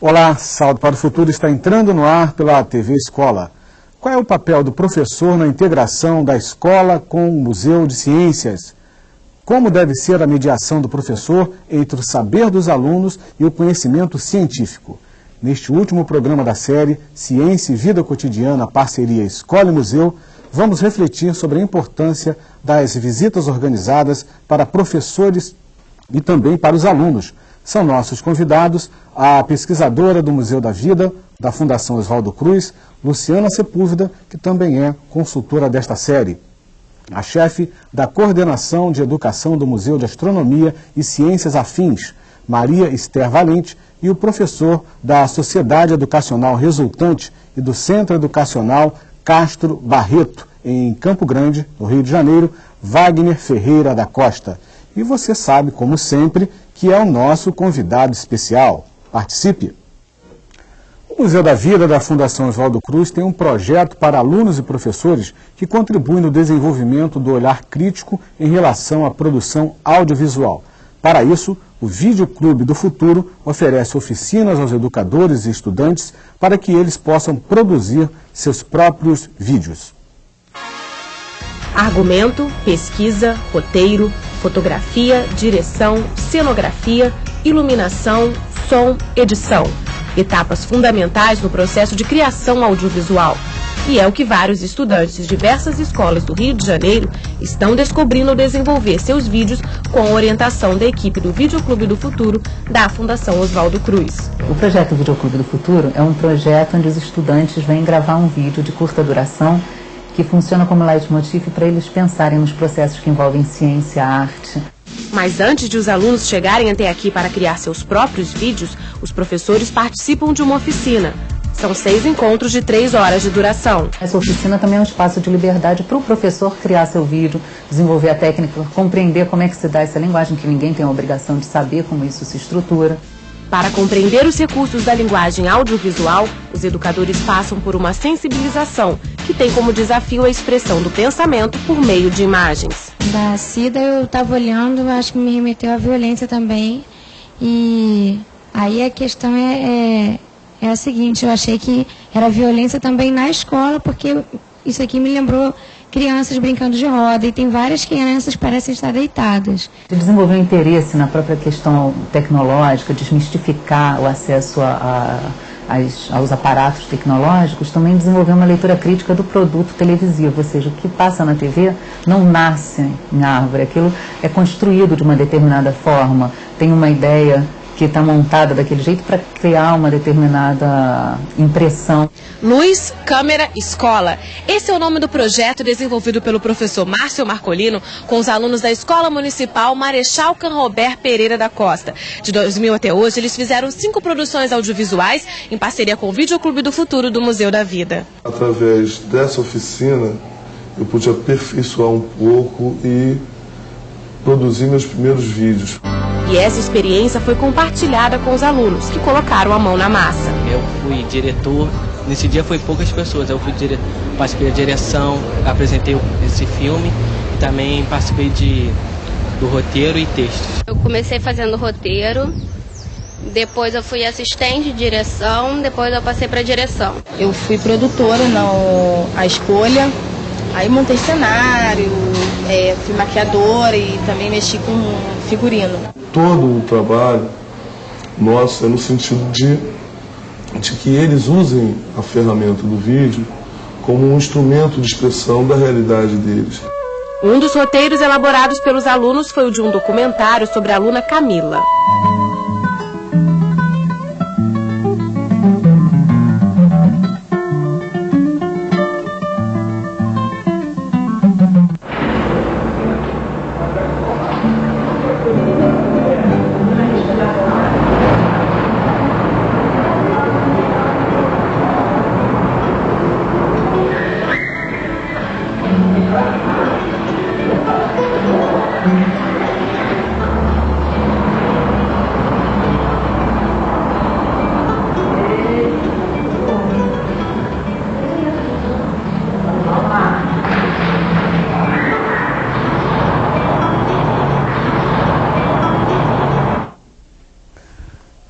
Olá, Salto para o Futuro está entrando no ar pela TV Escola. Qual é o papel do professor na integração da escola com o Museu de Ciências? Como deve ser a mediação do professor entre o saber dos alunos e o conhecimento científico? Neste último programa da série Ciência e Vida Cotidiana, parceria Escola e Museu, vamos refletir sobre a importância das visitas organizadas para professores e também para os alunos. São nossos convidados a pesquisadora do Museu da Vida, da Fundação Oswaldo Cruz, Luciana Sepúlveda, que também é consultora desta série. A chefe da Coordenação de Educação do Museu de Astronomia e Ciências Afins, Maria Esther Valente, e o professor da Sociedade Educacional Resultante e do Centro Educacional Castro Barreto, em Campo Grande, no Rio de Janeiro, Wagner Ferreira da Costa. E você sabe, como sempre, que é o nosso convidado especial. Participe! O Museu da Vida da Fundação Oswaldo Cruz tem um projeto para alunos e professores que contribui no desenvolvimento do olhar crítico em relação à produção audiovisual. Para isso, o Videoclube do Futuro oferece oficinas aos educadores e estudantes para que eles possam produzir seus próprios vídeos. Argumento, pesquisa, roteiro, fotografia, direção, cenografia, iluminação, som, edição. Etapas fundamentais no processo de criação audiovisual. E é o que vários estudantes de diversas escolas do Rio de Janeiro estão descobrindo ao desenvolver seus vídeos com a orientação da equipe do Videoclube do Futuro da Fundação Oswaldo Cruz. O projeto Videoclube do Futuro é um projeto onde os estudantes vêm gravar um vídeo de curta duração que funciona como leitmotiv para eles pensarem nos processos que envolvem ciência, arte. Mas antes de os alunos chegarem até aqui para criar seus próprios vídeos, os professores participam de uma oficina. São 6 encontros de 3 horas de duração. Essa oficina também é um espaço de liberdade para o professor criar seu vídeo, desenvolver a técnica, compreender como é que se dá essa linguagem, que ninguém tem a obrigação de saber como isso se estrutura. Para compreender os recursos da linguagem audiovisual, os educadores passam por uma sensibilização, que tem como desafio a expressão do pensamento por meio de imagens. Da Cida eu estava olhando, acho que me remeteu à violência também. E aí a questão é a seguinte, eu achei que era violência também na escola, porque isso aqui me lembrou crianças brincando de roda, e tem várias crianças que parecem estar deitadas. Desenvolver um interesse na própria questão tecnológica, desmistificar o acesso aos aparatos tecnológicos, também desenvolver uma leitura crítica do produto televisivo, ou seja, o que passa na TV não nasce em árvore, aquilo é construído de uma determinada forma, tem uma ideia que está montada daquele jeito para criar uma determinada impressão. Luz, Câmera, Escola. Esse é o nome do projeto desenvolvido pelo professor Márcio Marcolino com os alunos da Escola Municipal Marechal Canrobert Pereira da Costa. De 2000 até hoje, eles fizeram 5 produções audiovisuais em parceria com o Videoclube do Futuro do Museu da Vida. Através dessa oficina, eu pude aperfeiçoar um pouco e produzir meus primeiros vídeos. E essa experiência foi compartilhada com os alunos, que colocaram a mão na massa. Eu fui diretor, nesse dia foi poucas pessoas, eu fui participei da direção, apresentei esse filme e também participei do roteiro e textos. Eu comecei fazendo roteiro, depois eu fui assistente de direção, depois eu passei para direção. Eu fui produtora A Escolha, aí montei cenário, fui maquiadora e também mexi com figurino. Todo o trabalho nosso é no sentido de que eles usem a ferramenta do vídeo como um instrumento de expressão da realidade deles. Um dos roteiros elaborados pelos alunos foi o de um documentário sobre a aluna Camila.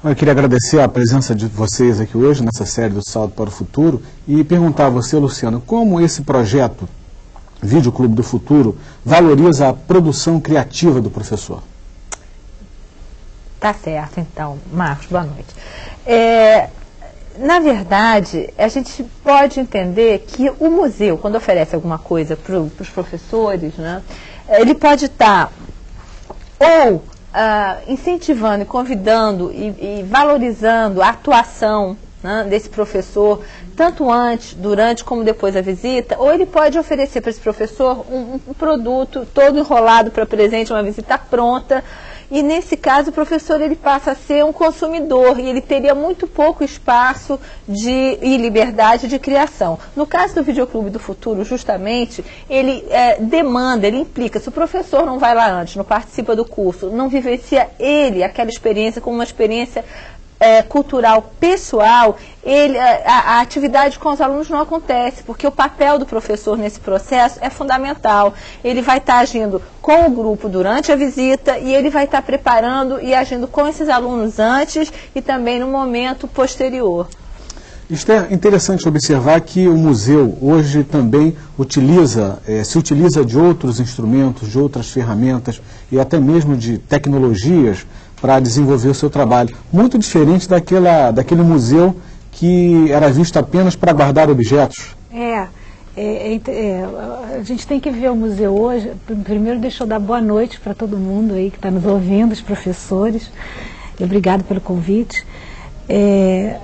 Eu queria agradecer a presença de vocês aqui hoje, nessa série do Salto para o Futuro, e perguntar a você, Luciana, como esse projeto Vídeo Clube do Futuro valoriza a produção criativa do professor? Tá certo, então. Marcos, boa noite. Na verdade, a gente pode entender que o museu, quando oferece alguma coisa para os professores, né, ele pode estar ou incentivando e convidando e valorizando a atuação, né, desse professor, tanto antes, durante, como depois da visita, ou ele pode oferecer para esse professor um produto todo enrolado para presente, uma visita pronta, e nesse caso o professor ele passa a ser um consumidor e ele teria muito pouco espaço e liberdade de criação. No caso do Videoclube do Futuro, justamente, ele demanda, ele implica, se o professor não vai lá antes, não participa do curso, não vivencia aquela experiência como uma experiência cultural pessoal, a atividade com os alunos não acontece, porque o papel do professor nesse processo é fundamental. Ele vai estar agindo com o grupo durante a visita e ele vai estar preparando e agindo com esses alunos antes e também no momento posterior. Isto é interessante observar que o museu hoje também se utiliza de outros instrumentos, de outras ferramentas e até mesmo de tecnologias para desenvolver o seu trabalho. Muito diferente daquele museu que era visto apenas para guardar objetos. A gente tem que ver o museu hoje. Primeiro, deixa eu dar boa noite para todo mundo aí que está nos ouvindo, os professores. E obrigado pelo convite.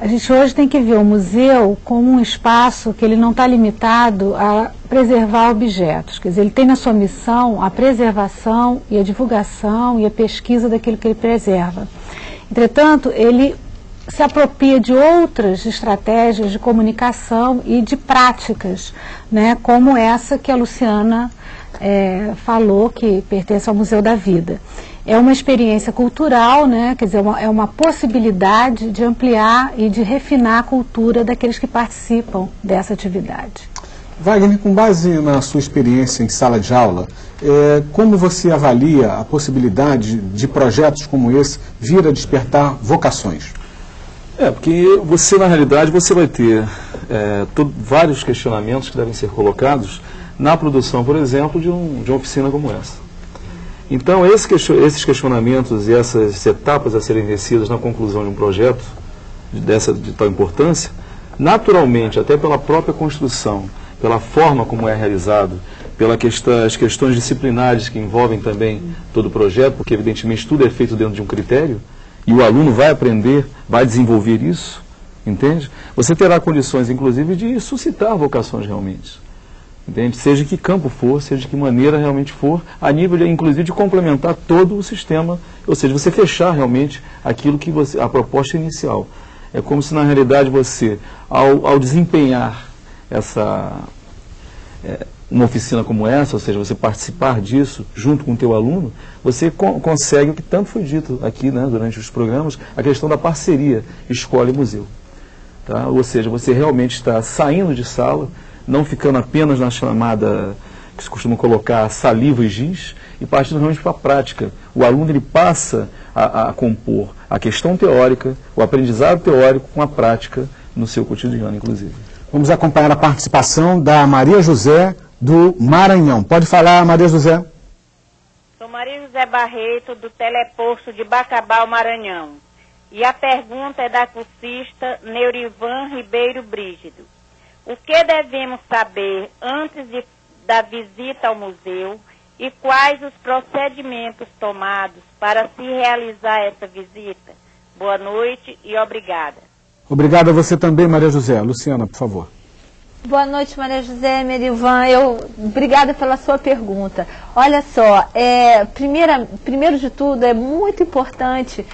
A gente hoje tem que ver o museu como um espaço que ele não está limitado a preservar objetos. Quer dizer, ele tem na sua missão a preservação e a divulgação e a pesquisa daquilo que ele preserva. Entretanto, ele se apropria de outras estratégias de comunicação e de práticas, né, como essa que a Luciana falou, que pertence ao Museu da Vida. É uma experiência cultural, né? Quer dizer, é uma possibilidade de ampliar e de refinar a cultura daqueles que participam dessa atividade. Wagner, com base na sua experiência em sala de aula, como você avalia a possibilidade de projetos como esse vir a despertar vocações? Porque você, na realidade, você vai ter vários questionamentos que devem ser colocados na produção, por exemplo, de uma oficina como essa. Então, esses questionamentos e essas etapas a serem vencidas na conclusão de um projeto de tal importância, naturalmente, até pela própria construção, pela forma como é realizado, pelas questões disciplinares que envolvem também todo o projeto, porque evidentemente tudo é feito dentro de um critério, e o aluno vai aprender, vai desenvolver isso, entende? Você terá condições, inclusive, de suscitar vocações realmente. Entende? Seja de que campo for, seja de que maneira realmente for, a nível, inclusive, de complementar todo o sistema, ou seja, você fechar realmente aquilo que a proposta inicial. É como se, na realidade, você, ao desempenhar uma oficina como essa, ou seja, você participar disso junto com o teu aluno, você consegue o que tanto foi dito aqui, né, durante os programas, a questão da parceria escola e museu. Tá? Ou seja, você realmente está saindo de sala, não ficando apenas na chamada, que se costuma colocar, saliva e giz, e partindo realmente para a prática. O aluno ele passa a compor a questão teórica, o aprendizado teórico com a prática no seu cotidiano, inclusive. Vamos acompanhar a participação da Maria José, do Maranhão. Pode falar, Maria José. Sou Maria José Barreto, do Teleposto de Bacabal, Maranhão. E a pergunta é da cursista Neurivan Ribeiro Brígido. O que devemos saber antes da visita ao museu e quais os procedimentos tomados para se realizar essa visita? Boa noite e obrigada. Obrigado a você também, Maria José. Luciana, por favor. Boa noite, Maria José, Merivan. Obrigada pela sua pergunta. Olha só, primeiro de tudo, é muito importante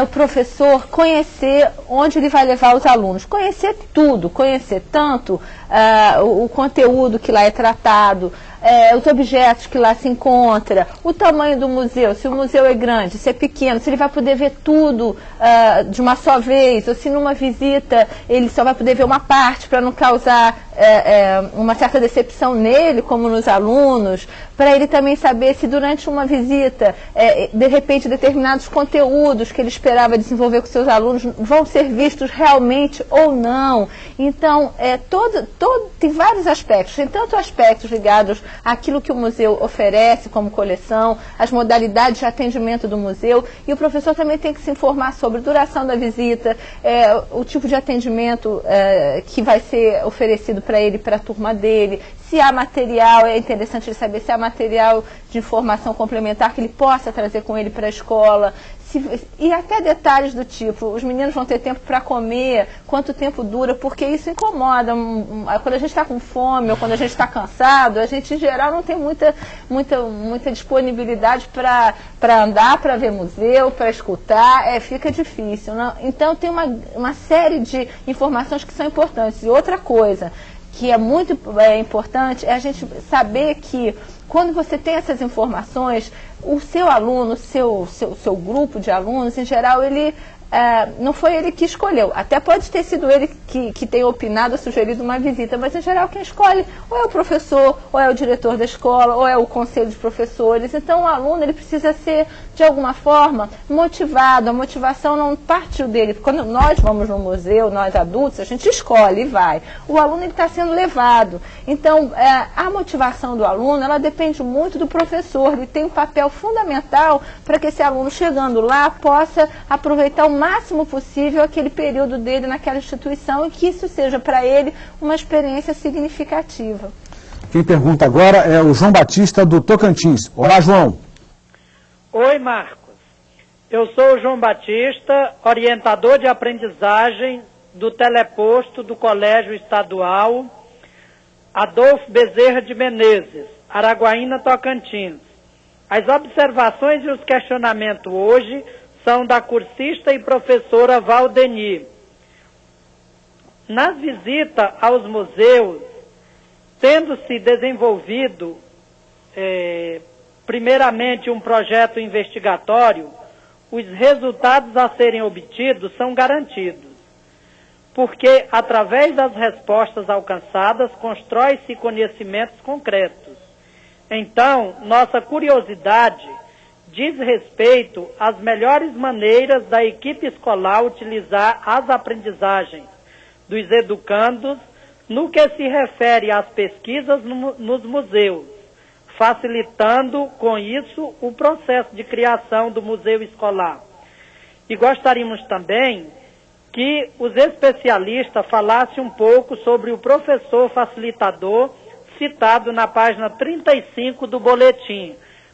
o professor conhecer onde ele vai levar os alunos. Conhecer tudo, conhecer tanto o conteúdo que lá é tratado, os objetos que lá se encontram, o tamanho do museu, se o museu é grande, se é pequeno, se ele vai poder ver tudo de uma só vez, ou se numa visita ele só vai poder ver uma parte para não causar uma certa decepção nele, como nos alunos, para ele também saber se durante uma visita, de repente, determinados conteúdos que ele esperava desenvolver com seus alunos vão ser vistos realmente ou não. Então, tem vários aspectos. Tem tanto aspectos ligados àquilo que o museu oferece como coleção, as modalidades de atendimento do museu, e o professor também tem que se informar sobre a duração da visita, o tipo de atendimento que vai ser oferecido para ele, para a turma dele, se há material, é interessante ele saber se há material de informação complementar que ele possa trazer com ele para a escola, e até detalhes do tipo, os meninos vão ter tempo para comer, quanto tempo dura, porque isso incomoda. Quando a gente está com fome ou quando a gente está cansado, a gente em geral não tem muita disponibilidade para andar, para ver museu, para escutar, fica difícil. Não? Então tem uma série de informações que são importantes. E outra coisa que é muito importante é a gente saber que quando você tem essas informações, o seu aluno, seu grupo de alunos, em geral, ele não foi ele que escolheu. Até pode ter sido ele que tenha opinado ou sugerido uma visita, mas em geral quem escolhe ou é o professor, ou é o diretor da escola, ou é o conselho de professores. Então o aluno ele precisa ser, de alguma forma, motivado. A motivação não partiu dele. Quando nós vamos no museu, nós adultos, a gente escolhe e vai. O aluno está sendo levado. Então a motivação do aluno, ela depende muito do professor. Ele tem um papel fundamental para que esse aluno, chegando lá, possa aproveitar o máximo possível aquele período dele naquela instituição e que isso seja para ele uma experiência significativa. Quem pergunta agora é o João Batista, do Tocantins. Olá, João. Oi, Marcos. Eu sou o João Batista, orientador de aprendizagem do teleposto do Colégio Estadual Adolfo Bezerra de Menezes, Araguaína, Tocantins. As observações e os questionamentos hoje são da cursista e professora Valdeni. Na visita aos museus, tendo-se desenvolvido, primeiramente, um projeto investigatório, os resultados a serem obtidos são garantidos, porque, através das respostas alcançadas, constrói-se conhecimentos concretos. Então, nossa curiosidade diz respeito às melhores maneiras da equipe escolar utilizar as aprendizagens dos educandos no que se refere às pesquisas nos museus, facilitando com isso o processo de criação do museu escolar. E gostaríamos também que os especialistas falassem um pouco sobre o professor facilitador citado na página 35 do boletim.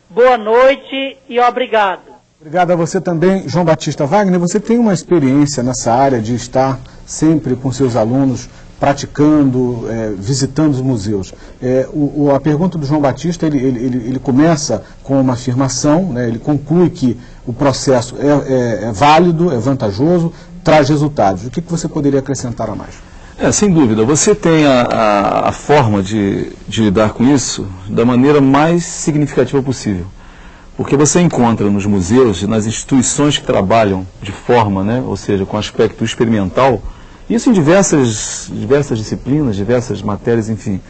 Boa noite e obrigado. Obrigado a você também, João Batista. Wagner, você tem uma experiência nessa área de estar sempre com seus alunos, praticando, visitando os museus. A pergunta do João Batista, ele começa com uma afirmação, né, ele conclui que o processo é válido, é vantajoso, traz resultados. O que você poderia acrescentar a mais? Sem dúvida. Você tem a forma de lidar com isso da maneira mais significativa possível. Porque você encontra nos museus, nas instituições que trabalham de forma, né, ou seja, com aspecto experimental, isso em diversas disciplinas, diversas matérias, enfim.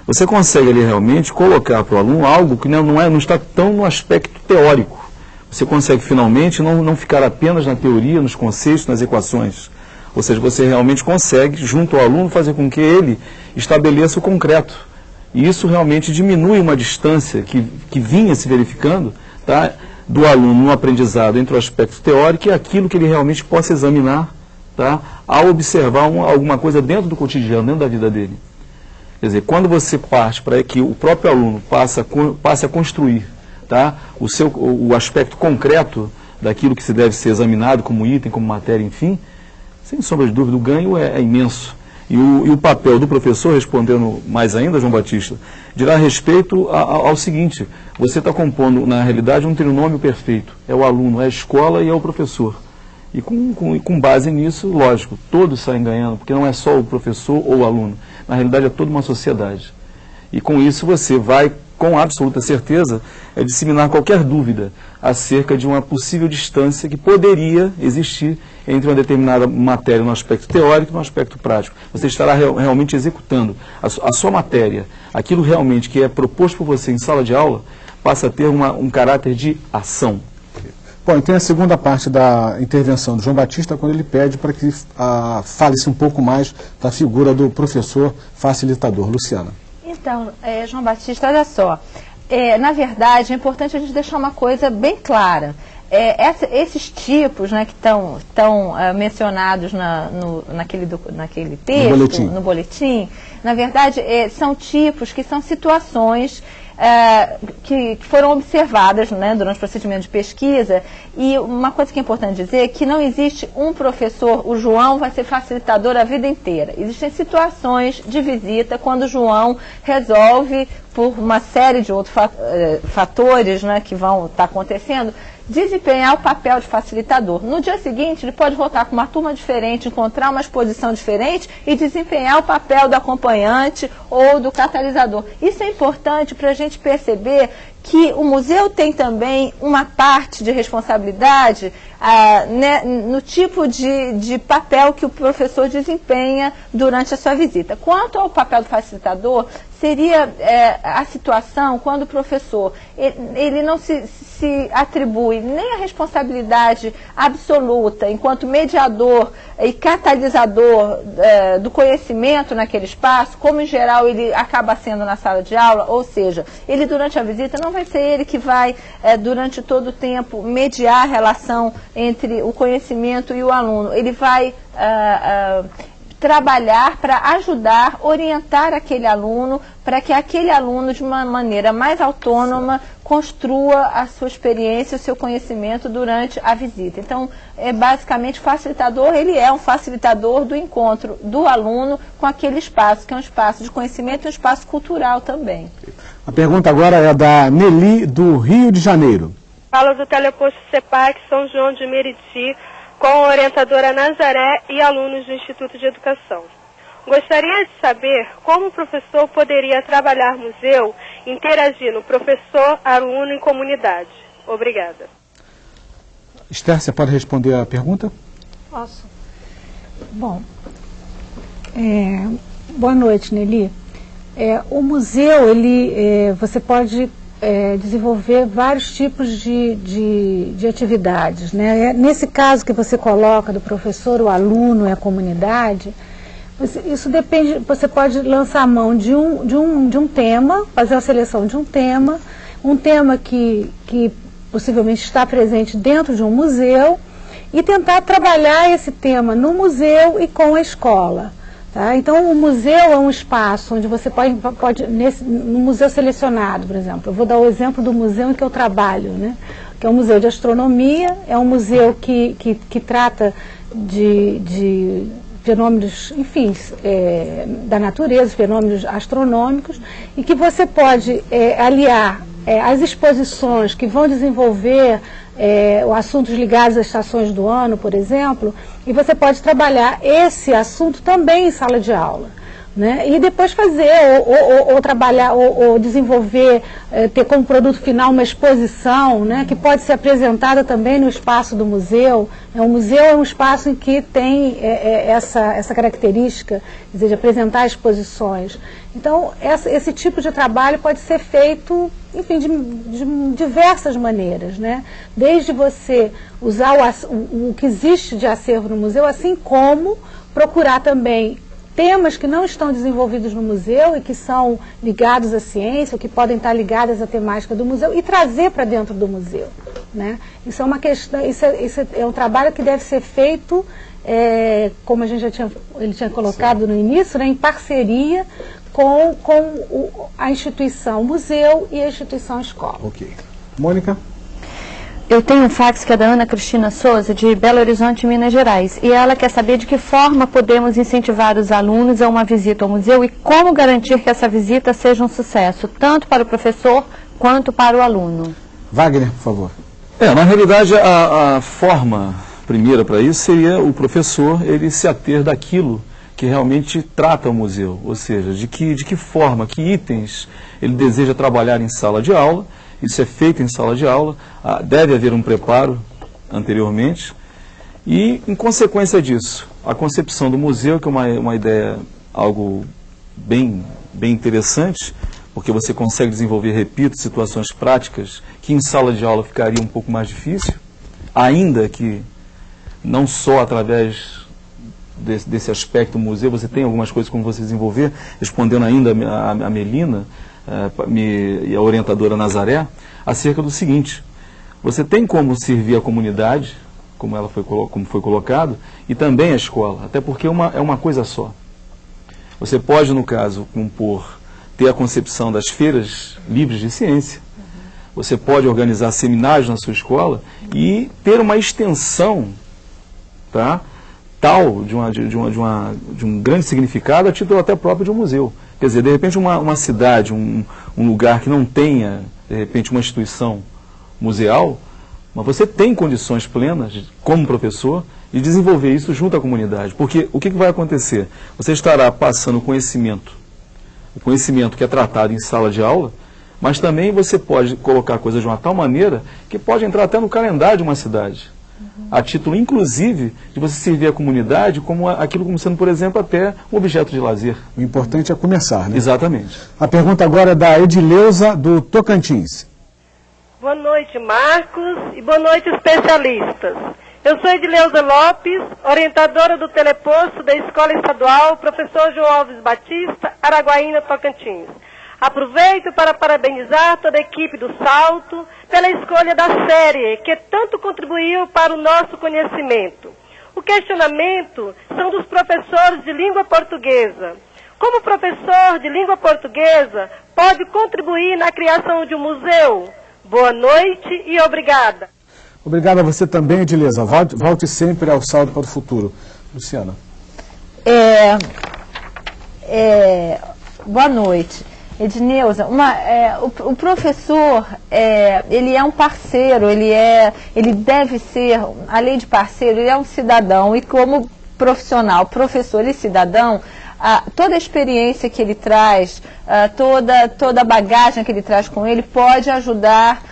Você consegue ali realmente colocar para o aluno algo que não está tão no aspecto teórico. Você consegue finalmente não ficar apenas na teoria, nos conceitos, nas equações. Ou seja, você realmente consegue, junto ao aluno, fazer com que ele estabeleça o concreto. E isso realmente diminui uma distância que vinha se verificando, tá, do aluno no aprendizado entre o aspecto teórico e aquilo que ele realmente possa examinar, tá, ao observar alguma coisa dentro do cotidiano, dentro da vida dele. Quer dizer, quando você parte para que o próprio aluno passe a construir, tá, o aspecto concreto daquilo que se deve ser examinado como item, como matéria, enfim, sem sombra de dúvida, o ganho é imenso. E o papel do professor, respondendo mais ainda, João Batista, dirá respeito ao seguinte: você está compondo, na realidade, um trinômio perfeito. É o aluno, é a escola e é o professor. E com base nisso, lógico, todos saem ganhando, porque não é só o professor ou o aluno. Na realidade, é toda uma sociedade. E com isso você vai, com absoluta certeza, disseminar qualquer dúvida acerca de uma possível distância que poderia existir entre uma determinada matéria no aspecto teórico e no aspecto prático. Você estará realmente executando a sua matéria, aquilo realmente que é proposto por você em sala de aula, passa a ter um caráter de ação. Bom, e tem a segunda parte da intervenção do João Batista, quando ele pede para que fale-se um pouco mais da figura do professor facilitador. Luciana. Então, João Batista, olha só, na verdade é importante a gente deixar uma coisa bem clara. Esses tipos, né, que estão mencionados naquele texto, no boletim, na verdade são tipos que são situações que foram observadas, né, durante o procedimento de pesquisa. E uma coisa que é importante dizer é que não existe um professor, o João vai ser facilitador a vida inteira. Existem situações de visita quando o João resolve, por uma série de outros fatores, né, que vão estar acontecendo, desempenhar o papel de facilitador. No dia seguinte, ele pode voltar com uma turma diferente, encontrar uma exposição diferente e desempenhar o papel do acompanhante ou do catalisador. Isso é importante para a gente perceber que o museu tem também uma parte de responsabilidade né, no tipo de papel que o professor desempenha durante a sua visita. Quanto ao papel do facilitador, seria a situação quando o professor ele não se atribui nem a responsabilidade absoluta enquanto mediador e catalisador do conhecimento naquele espaço, como em geral ele acaba sendo na sala de aula, ou seja, ele durante a visita não vai ser ele que vai durante todo o tempo mediar a relação entre o conhecimento e o aluno. Ele vai trabalhar para ajudar, orientar aquele aluno, para que aquele aluno, de uma maneira mais autônoma, construa a sua experiência, o seu conhecimento durante a visita. Então, basicamente, o facilitador, ele é um facilitador do encontro do aluno com aquele espaço, que é um espaço de conhecimento e um espaço cultural também. A pergunta agora é da Nelly, do Rio de Janeiro. Fala do Teleposto CEPAC São João de Meriti, com a orientadora Nazaré e alunos do Instituto de Educação. Gostaria de saber como o professor poderia trabalhar museu interagindo professor, aluno e comunidade. Obrigada. Esther, você pode responder a pergunta? Posso. Bom, boa noite, Nelly. O museu, você pode desenvolver vários tipos de atividades, né? Nesse caso que você coloca do professor, o aluno e a comunidade, isso depende, você pode lançar a mão de um tema, fazer a seleção de um tema que possivelmente está presente dentro de um museu e tentar trabalhar esse tema no museu e com a escola. Tá? Então, o museu é um espaço onde você pode no museu selecionado, por exemplo, eu vou dar o exemplo do museu em que eu trabalho, né? Que é um museu de astronomia, é um museu que trata de fenômenos, enfim, da natureza, fenômenos astronômicos, e que você pode aliar as exposições que vão desenvolver assuntos ligados às estações do ano, por exemplo, e você pode trabalhar esse assunto também em sala de aula, né? E depois fazer, ou trabalhar, ou desenvolver, ter como produto final uma exposição, né, que pode ser apresentada também no espaço do museu. O museu é um espaço em que tem essa característica, quer dizer, de apresentar exposições. Então, esse tipo de trabalho pode ser feito, enfim, de diversas maneiras, né? Desde você usar o que existe de acervo no museu, assim como procurar também temas que não estão desenvolvidos no museu e que são ligados à ciência, ou que podem estar ligados à temática do museu, e trazer para dentro do museu, né? Isso é uma questão, isso é um trabalho que deve ser feito, como ele tinha colocado no início, né, em parceria com a instituição museu e a instituição escola. Ok. Mônica? Eu tenho um fax que é da Ana Cristina Souza, de Belo Horizonte, Minas Gerais, e ela quer saber de que forma podemos incentivar os alunos a uma visita ao museu e como garantir que essa visita seja um sucesso, tanto para o professor quanto para o aluno. Wagner, por favor. Na realidade, a forma primeira para isso seria o professor ele se ater daquilo que realmente trata o museu, ou seja, de que forma, que itens ele deseja trabalhar em sala de aula. Isso é feito em sala de aula, deve haver um preparo anteriormente, e em consequência disso, a concepção do museu, que é uma ideia, algo bem interessante, porque você consegue desenvolver, repito, situações práticas que em sala de aula ficaria um pouco mais difícil, ainda que não só através desse aspecto do museu, você tem algumas coisas como você desenvolver, respondendo ainda a Melina e a orientadora Nazaré, acerca do seguinte: você tem como servir a comunidade, como foi colocado, e também a escola, até porque é uma coisa só. Você pode, no caso, ter a concepção das feiras livres de ciência, você pode organizar seminários na sua escola e ter uma extensão, tá, tal de um grande significado a título até próprio de um museu. Quer dizer, de repente uma cidade, um lugar que não tenha, de repente, uma instituição museal, mas você tem condições plenas, como professor, de desenvolver isso junto à comunidade. Porque o que vai acontecer? Você estará passando o conhecimento que é tratado em sala de aula, mas também você pode colocar coisas de uma tal maneira que pode entrar até no calendário de uma cidade. A título, inclusive, de você servir a comunidade como sendo, por exemplo, até um objeto de lazer. O importante é começar, né? Exatamente. A pergunta agora é da Edileuza, do Tocantins. Boa noite, Marcos, e boa noite, especialistas. Eu sou Edileuza Lopes, orientadora do teleposto da Escola Estadual Professor João Alves Batista, Araguaína, Tocantins. Aproveito para parabenizar toda a equipe do Salto pela escolha da série, que tanto contribuiu para o nosso conhecimento. O questionamento são dos professores de língua portuguesa. Como professor de língua portuguesa, pode contribuir na criação de um museu? Boa noite e obrigada. Obrigado a você também, Edileuza. Volte sempre ao Salto para o Futuro. Luciana. Boa noite. Edneuza, o professor, ele é um parceiro, ele deve ser, além de parceiro, ele é um cidadão, e como profissional, professor e cidadão, toda a experiência que ele traz, toda a bagagem que ele traz com ele pode ajudar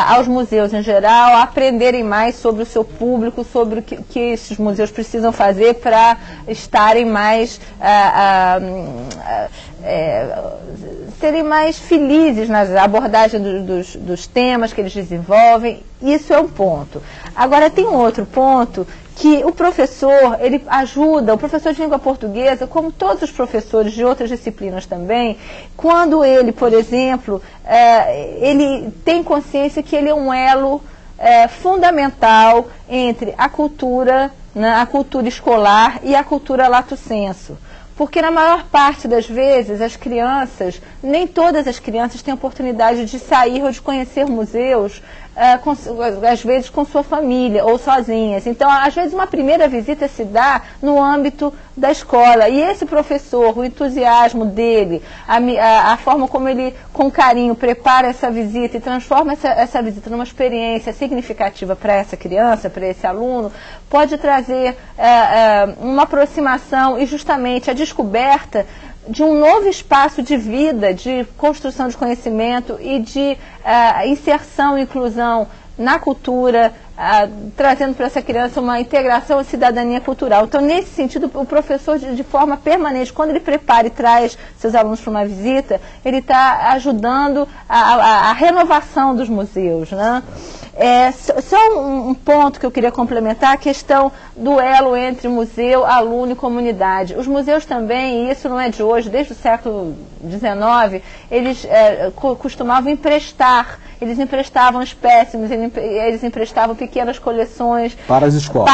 aos museus em geral a aprenderem mais sobre o seu público, sobre o que esses museus precisam fazer para estarem mais serem mais felizes na abordagem dos temas que eles desenvolvem. Isso é um ponto. Agora tem um outro ponto, que o professor, ele ajuda, o professor de língua portuguesa, como todos os professores de outras disciplinas também, quando ele, por exemplo, ele tem consciência que ele é um elo fundamental entre a cultura, né, a cultura escolar e a cultura lato sensu. Porque na maior parte das vezes as crianças, nem todas as crianças têm oportunidade de sair ou de conhecer museus, às vezes com sua família ou sozinhas. Então, às vezes uma primeira visita se dá no âmbito da escola. E esse professor, o entusiasmo dele, a forma como ele, com carinho, prepara essa visita e transforma essa visita numa experiência significativa para essa criança, para esse aluno, pode trazer uma aproximação e justamente a descoberta de um novo espaço de vida, de construção de conhecimento e de inserção e inclusão na cultura, trazendo para essa criança uma integração à cidadania cultural. Então, nesse sentido, o professor, de forma permanente, quando ele prepara e traz seus alunos para uma visita, ele está ajudando a renovação dos museus, né? Só um ponto que eu queria complementar, a questão do elo entre museu, aluno e comunidade. Os museus também, e isso não é de hoje, desde o século XIX, eles costumavam emprestar, eles emprestavam espécimes, eles emprestavam pequenas coleções para as escolas.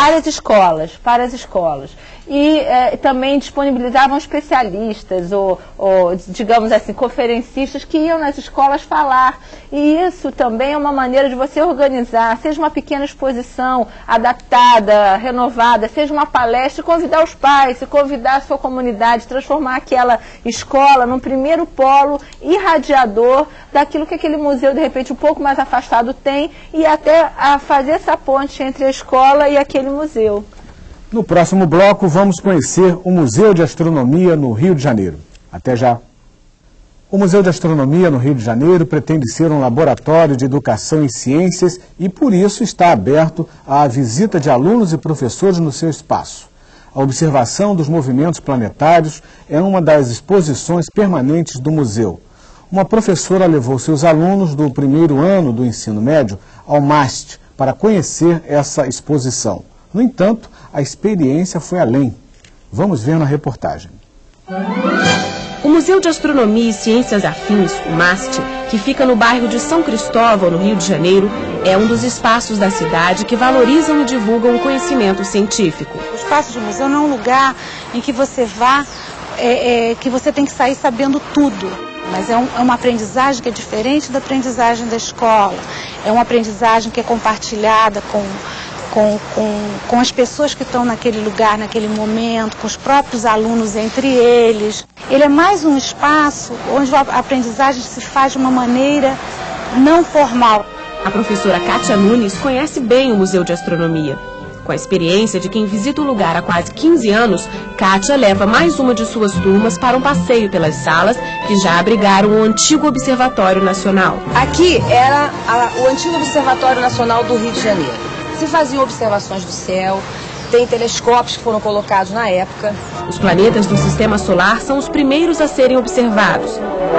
Para as escolas. E também disponibilizavam especialistas ou, digamos assim, conferencistas que iam nas escolas falar. E isso também é uma maneira de você organizar, seja uma pequena exposição adaptada, renovada, seja uma palestra, convidar os pais, convidar a sua comunidade, transformar aquela escola num primeiro polo irradiador daquilo que aquele museu, de repente, um pouco mais afastado tem, e até a fazer essa ponte entre a escola e aquele museu. No próximo bloco, vamos conhecer o Museu de Astronomia no Rio de Janeiro. Até já! O Museu de Astronomia no Rio de Janeiro pretende ser um laboratório de educação em ciências e, por isso, está aberto à visita de alunos e professores no seu espaço. A observação dos movimentos planetários é uma das exposições permanentes do museu. Uma professora levou seus alunos do primeiro ano do ensino médio ao MAST para conhecer essa exposição. No entanto, a experiência foi além. Vamos ver na reportagem. O Museu de Astronomia e Ciências Afins, o MAST, que fica no bairro de São Cristóvão, no Rio de Janeiro, é um dos espaços da cidade que valorizam e divulgam o conhecimento científico. O espaço de museu não é um lugar em que você vá, que você tem que sair sabendo tudo. Mas é uma aprendizagem que é diferente da aprendizagem da escola. É uma aprendizagem que é compartilhada com as pessoas que estão naquele lugar, naquele momento, com os próprios alunos entre eles. Ele é mais um espaço onde a aprendizagem se faz de uma maneira não formal. A professora Kátia Nunes conhece bem o Museu de Astronomia. Com a experiência de quem visita o lugar há quase 15 anos, Kátia leva mais uma de suas turmas para um passeio pelas salas que já abrigaram o antigo Observatório Nacional. Aqui era o antigo Observatório Nacional do Rio de Janeiro. Se faziam observações do céu, tem telescópios que foram colocados na época. Os planetas do Sistema Solar são os primeiros a serem observados.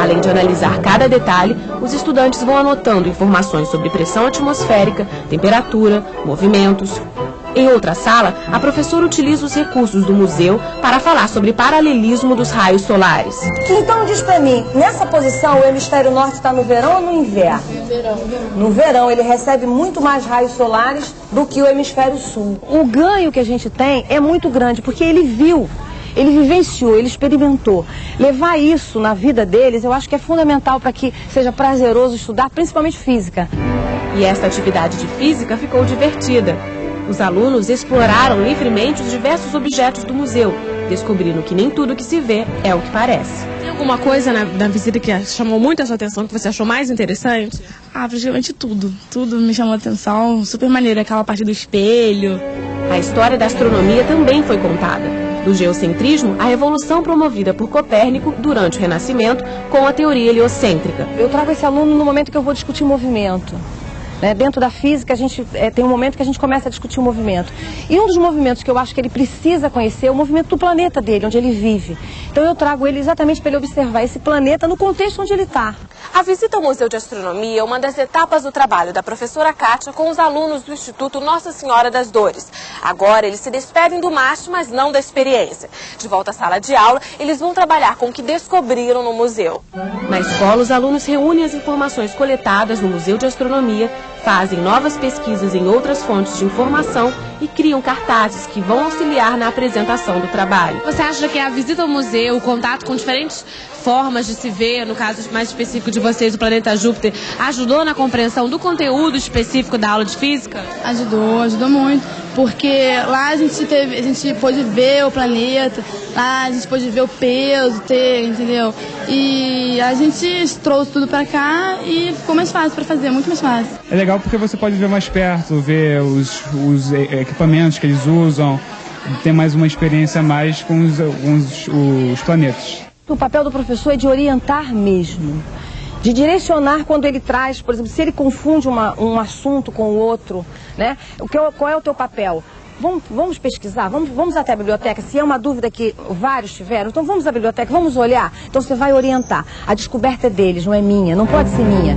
Além de analisar cada detalhe, os estudantes vão anotando informações sobre pressão atmosférica, temperatura, movimentos. Em outra sala, a professora utiliza os recursos do museu para falar sobre paralelismo dos raios solares. Então diz pra mim, nessa posição o hemisfério norte está no verão ou no inverno? No verão. No verão ele recebe muito mais raios solares do que o hemisfério sul. O ganho que a gente tem é muito grande, porque ele viu, ele vivenciou, ele experimentou. Levar isso na vida deles, eu acho que é fundamental para que seja prazeroso estudar, principalmente física. E esta atividade de física ficou divertida. Os alunos exploraram livremente os diversos objetos do museu, descobrindo que nem tudo que se vê é o que parece. Tem alguma coisa na visita que chamou muito a sua atenção, que você achou mais interessante? Praticamente tudo. Tudo me chamou a atenção, super maneiro, aquela parte do espelho. A história da astronomia também foi contada. Do geocentrismo, a revolução promovida por Copérnico durante o Renascimento com a teoria heliocêntrica. Eu trago esse aluno no momento que eu vou discutir movimento. Dentro da física, a gente tem um momento que a gente começa a discutir o movimento. E um dos movimentos que eu acho que ele precisa conhecer é o movimento do planeta dele, onde ele vive. Então eu trago ele exatamente para ele observar esse planeta no contexto onde ele está. A visita ao Museu de Astronomia é uma das etapas do trabalho da professora Kátia com os alunos do Instituto Nossa Senhora das Dores. Agora eles se despedem do MAST, mas não da experiência. De volta à sala de aula, eles vão trabalhar com o que descobriram no museu. Na escola, os alunos reúnem as informações coletadas no Museu de Astronomia, fazem novas pesquisas em outras fontes de informação e criam cartazes que vão auxiliar na apresentação do trabalho. Você acha que a visita ao museu, o contato com diferentes formas de se ver, no caso mais específico de vocês, o planeta Júpiter, ajudou na compreensão do conteúdo específico da aula de física? Ajudou muito, porque lá a gente pôde ver o planeta, lá a gente pôde ver o peso, entendeu? E a gente trouxe tudo pra cá e ficou mais fácil pra fazer, muito mais fácil. É legal porque você pode ver mais perto, ver os equipamentos que eles usam, ter mais uma experiência a mais com os planetas. O papel do professor é de orientar mesmo, de direcionar quando ele traz, por exemplo, se ele confunde um assunto com o outro, né? Qual é o teu papel? Vamos pesquisar, vamos até a biblioteca, se é uma dúvida que vários tiveram, então vamos à biblioteca, vamos olhar. Então você vai orientar. A descoberta é deles, não é minha, não pode ser minha.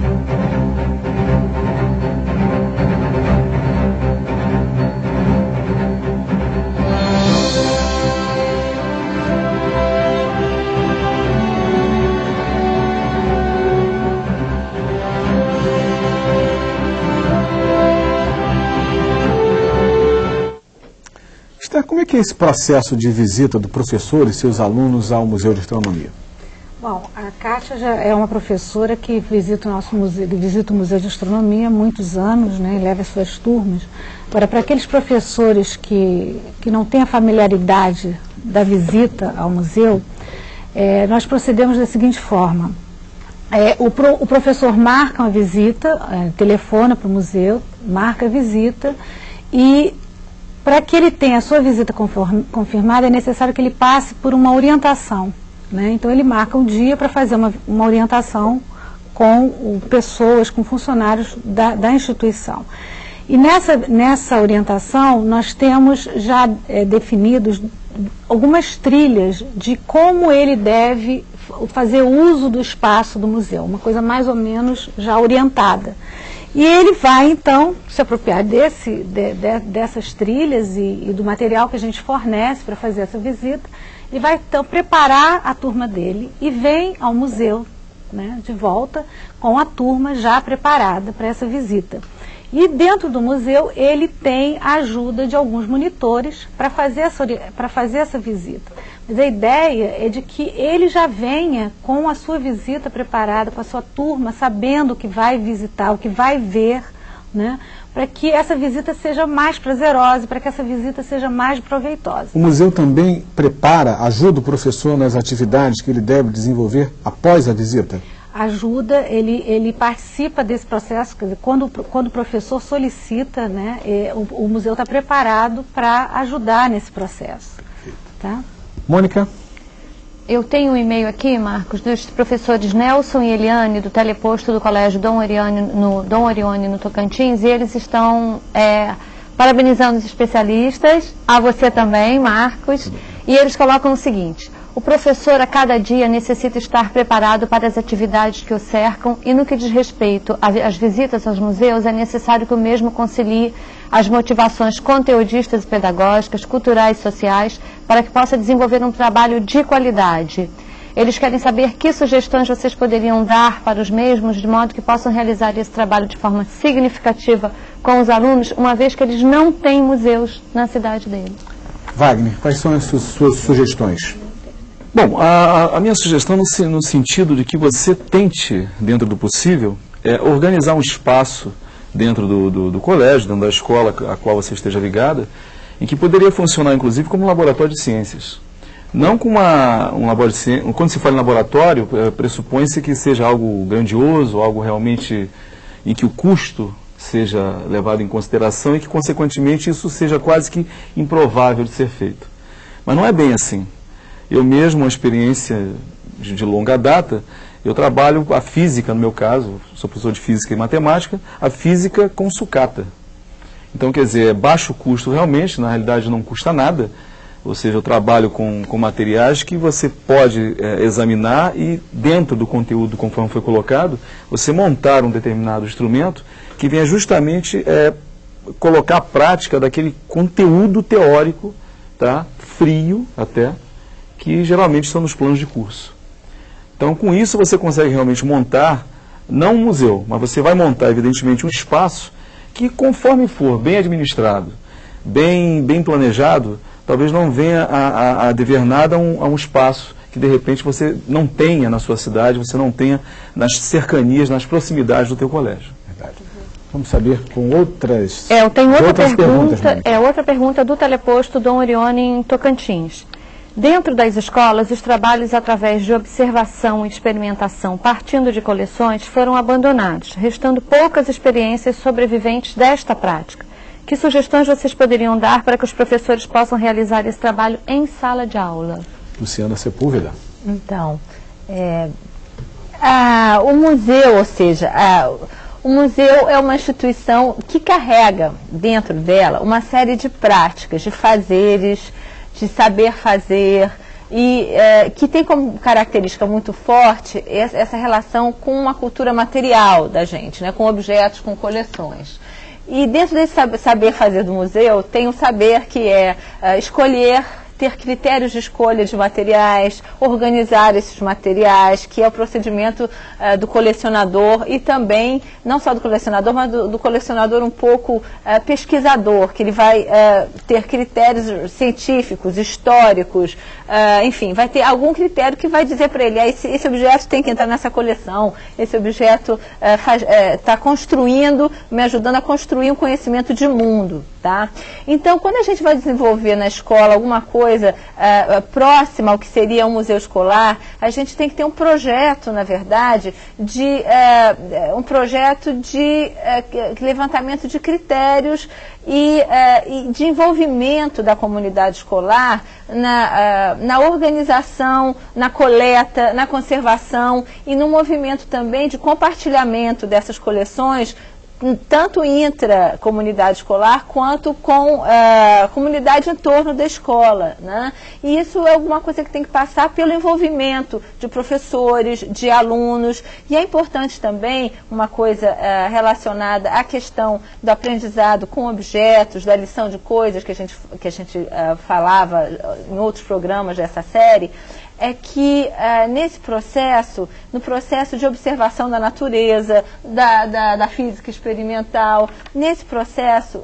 Como é que é esse processo de visita do professor e seus alunos ao Museu de Astronomia? Bom, a Kátia já é uma professora que visita o nosso museu, visita o Museu de Astronomia há muitos anos, né, e leva as suas turmas. Agora, para aqueles professores que não têm a familiaridade da visita ao museu, nós procedemos da seguinte forma. O professor marca uma visita, telefona para o museu, marca a visita e para que ele tenha a sua visita confirmada, é necessário que ele passe por uma orientação, né? Então ele marca um dia para fazer uma orientação com pessoas, com funcionários da instituição. E nessa orientação nós temos já definidos algumas trilhas de como ele deve fazer uso do espaço do museu, uma coisa mais ou menos já orientada. E ele vai, então, se apropriar dessas trilhas e do material que a gente fornece para fazer essa visita, e vai, então, preparar a turma dele e vem ao museu, né, de volta com a turma já preparada para essa visita. E dentro do museu ele tem a ajuda de alguns monitores para fazer essa visita. Mas a ideia é de que ele já venha com a sua visita preparada, com a sua turma, sabendo o que vai visitar, o que vai ver, né, para que essa visita seja mais prazerosa, para que essa visita seja mais proveitosa. O museu também ajuda o professor nas atividades que ele deve desenvolver após a visita? Ajuda, ele participa desse processo, quer dizer, quando o professor solicita, né, o museu está preparado para ajudar nesse processo. Tá? Mônica? Eu tenho um e-mail aqui, Marcos, dos professores Nelson e Eliane, do teleposto do Colégio Dom Orione, no Tocantins, e eles estão parabenizando os especialistas, a você também, Marcos, e eles colocam o seguinte: o professor a cada dia necessita estar preparado para as atividades que o cercam e no que diz respeito às visitas aos museus é necessário que o mesmo concilie as motivações conteudistas e pedagógicas, culturais e sociais para que possa desenvolver um trabalho de qualidade. Eles querem saber que sugestões vocês poderiam dar para os mesmos de modo que possam realizar esse trabalho de forma significativa com os alunos, uma vez que eles não têm museus na cidade deles. Wagner, quais são as suas sugestões? Bom, a minha sugestão no sentido de que você tente, dentro do possível, organizar um espaço dentro do colégio, dentro da escola a qual você esteja ligada, em que poderia funcionar, inclusive, como um laboratório de ciências. Não com um laboratório de ciências. Quando se fala em laboratório, pressupõe-se que seja algo grandioso, algo realmente em que o custo seja levado em consideração e que, consequentemente, isso seja quase que improvável de ser feito. Mas não é bem assim. Eu mesmo, uma experiência de longa data, eu trabalho a física, no meu caso, sou professor de física e matemática, a física com sucata. Então, quer dizer, é baixo custo realmente, na realidade não custa nada, ou seja, eu trabalho com materiais que você pode examinar e, dentro do conteúdo, conforme foi colocado, você montar um determinado instrumento que venha justamente colocar a prática daquele conteúdo teórico, tá, frio até, que geralmente estão nos planos de curso. Então, com isso, você consegue realmente montar, não um museu, mas você vai montar, evidentemente, um espaço que, conforme for bem administrado, bem planejado, talvez não venha a dever nada a um espaço que, de repente, você não tenha na sua cidade, você não tenha nas cercanias, nas proximidades do teu colégio. Verdade. Vamos saber com outras eu tenho outra pergunta do teleposto Dom Orione em Tocantins. Dentro das escolas, os trabalhos através de observação e experimentação partindo de coleções foram abandonados, restando poucas experiências sobreviventes desta prática. Que sugestões vocês poderiam dar para que os professores possam realizar esse trabalho em sala de aula? Luciana Sepúlveda. Então, o museu, ou seja, o museu é uma instituição que carrega dentro dela uma série de práticas, de fazeres, de saber fazer, e que tem como característica muito forte essa relação com a cultura material da gente, né, com objetos, com coleções. E dentro desse saber fazer do museu tem um saber que é escolher, ter critérios de escolha de materiais, organizar esses materiais, que é o procedimento do colecionador e também, não só do colecionador, mas do colecionador um pouco pesquisador, que ele vai ter critérios científicos, históricos, enfim, vai ter algum critério que vai dizer para ele, esse objeto tem que entrar nessa coleção, esse objeto está construindo, me ajudando a construir um conhecimento de mundo. Tá? Então, quando a gente vai desenvolver na escola alguma coisa próxima ao que seria um museu escolar, a gente tem que ter um projeto, na verdade, de levantamento de critérios e de envolvimento da comunidade escolar na organização, na coleta, na conservação e no movimento também de compartilhamento dessas coleções, tanto intra-comunidade escolar quanto com a comunidade em torno da escola, né? E isso é alguma coisa que tem que passar pelo envolvimento de professores, de alunos, e é importante também uma coisa relacionada à questão do aprendizado com objetos, da lição de coisas que a gente falava em outros programas dessa série, é que nesse processo, no processo de observação da natureza, da física experimental, nesse processo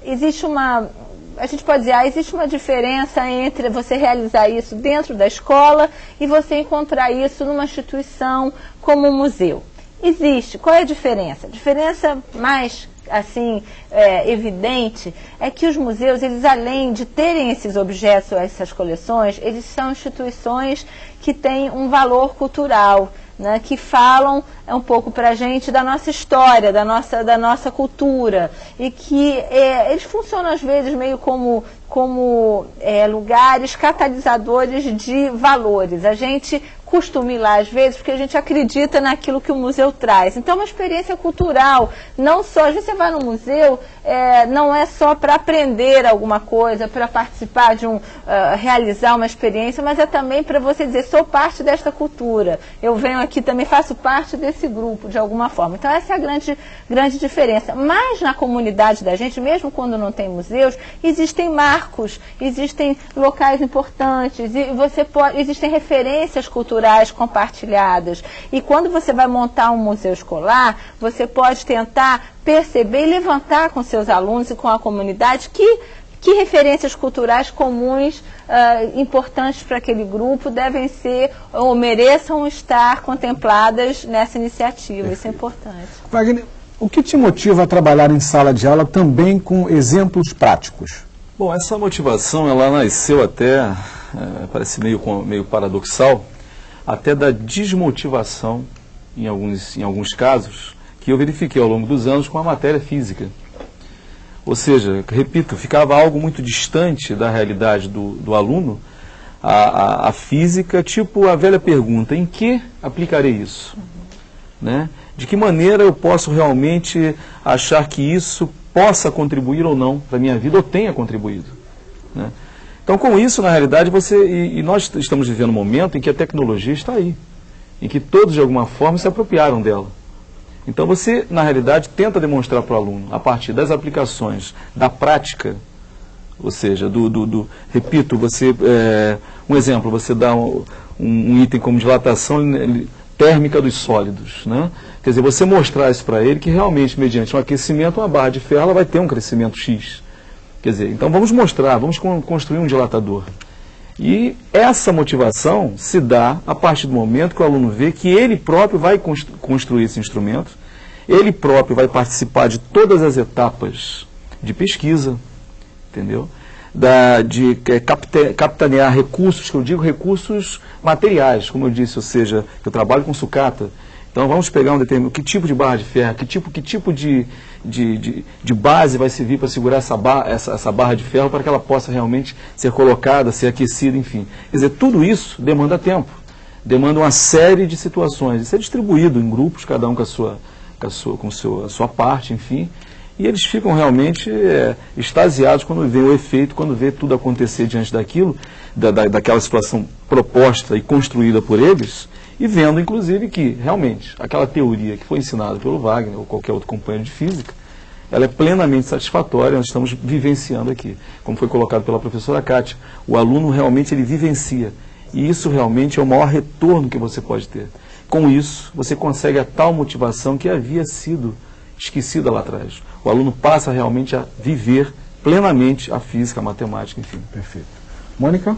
existe a gente pode dizer, existe uma diferença entre você realizar isso dentro da escola e você encontrar isso numa instituição como um museu. Existe. Qual é a diferença? A diferença mais assim, evidente é que os museus, eles além de terem esses objetos, essas coleções, eles são instituições que têm um valor cultural, né, que falam um pouco para a gente da nossa história, da nossa cultura, e que eles funcionam às vezes meio como lugares catalisadores de valores. A gente costuma ir lá às vezes porque a gente acredita naquilo que o museu traz. Então é uma experiência cultural, não só, às vezes você vai no museu, não é só para aprender alguma coisa, para participar de realizar uma experiência, mas é também para você dizer, sou parte desta cultura, eu venho aqui também, faço parte desse grupo de alguma forma. Então essa é a grande diferença. Mas na comunidade da gente, mesmo quando não tem museus, existem marcos, existem locais importantes, e existem referências culturais compartilhadas. E quando você vai montar um museu escolar, você pode tentar perceber e levantar com seus alunos e com a comunidade que referências culturais comuns, importantes para aquele grupo, devem ser ou mereçam estar contempladas nessa iniciativa. Perfeito. Isso é importante. Wagner, o que te motiva a trabalhar em sala de aula também com exemplos práticos? Bom, essa motivação ela nasceu até, parece meio paradoxal, até da desmotivação, em alguns casos, que eu verifiquei ao longo dos anos com a matéria física. Ou seja, repito, ficava algo muito distante da realidade do aluno, a física, tipo a velha pergunta, em que aplicarei isso? Né? De que maneira eu posso realmente achar que isso possa contribuir ou não para a minha vida, ou tenha contribuído? Né? Então, com isso, na realidade, nós estamos vivendo um momento em que a tecnologia está aí, em que todos, de alguma forma, se apropriaram dela. Então, você, na realidade, tenta demonstrar para o aluno, a partir das aplicações, da prática, ou seja, repito, um exemplo, você dá um item como dilatação térmica dos sólidos, né? Quer dizer, você mostrar isso para ele que realmente, mediante um aquecimento, uma barra de ferro ela vai ter um crescimento X. Quer dizer, então vamos mostrar, vamos construir um dilatador. E essa motivação se dá a partir do momento que o aluno vê que ele próprio vai construir esse instrumento, ele próprio vai participar de todas as etapas de pesquisa, entendeu? De capitanear recursos, que eu digo recursos materiais, como eu disse, ou seja, eu trabalho com sucata. Então vamos pegar que tipo de barra de ferro, que tipo de base vai servir para segurar essa barra de ferro para que ela possa realmente ser colocada, ser aquecida, enfim. Quer dizer, tudo isso demanda tempo, demanda uma série de situações. Isso é distribuído em grupos, cada um com a sua parte, enfim. E eles ficam realmente extasiados quando vê o efeito, quando vê tudo acontecer diante daquilo, daquela situação proposta e construída por eles, e vendo, inclusive, que realmente aquela teoria que foi ensinada pelo Wagner ou qualquer outro companheiro de física, ela é plenamente satisfatória, nós estamos vivenciando aqui. Como foi colocado pela professora Kátia, o aluno realmente ele vivencia. E isso realmente é o maior retorno que você pode ter. Com isso, você consegue a tal motivação que havia sido esquecida lá atrás. O aluno passa realmente a viver plenamente a física, a matemática, enfim. Perfeito. Mônica?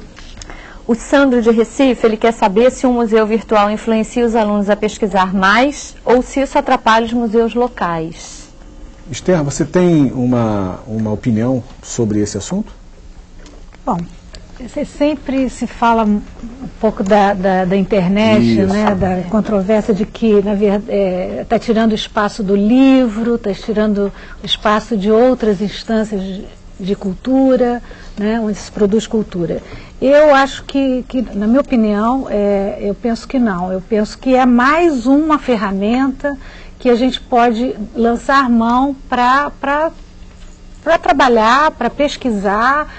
O Sandro de Recife, ele quer saber se um museu virtual influencia os alunos a pesquisar mais ou se isso atrapalha os museus locais. Esther, você tem uma opinião sobre esse assunto? Bom, sempre se fala um pouco da internet, né, da controvérsia de que, na verdade, está tirando o espaço do livro, está tirando o espaço de outras instâncias de cultura, né, onde se produz cultura. Eu acho que na minha opinião, eu penso que não. Eu penso que é mais uma ferramenta que a gente pode lançar mão para trabalhar, para pesquisar,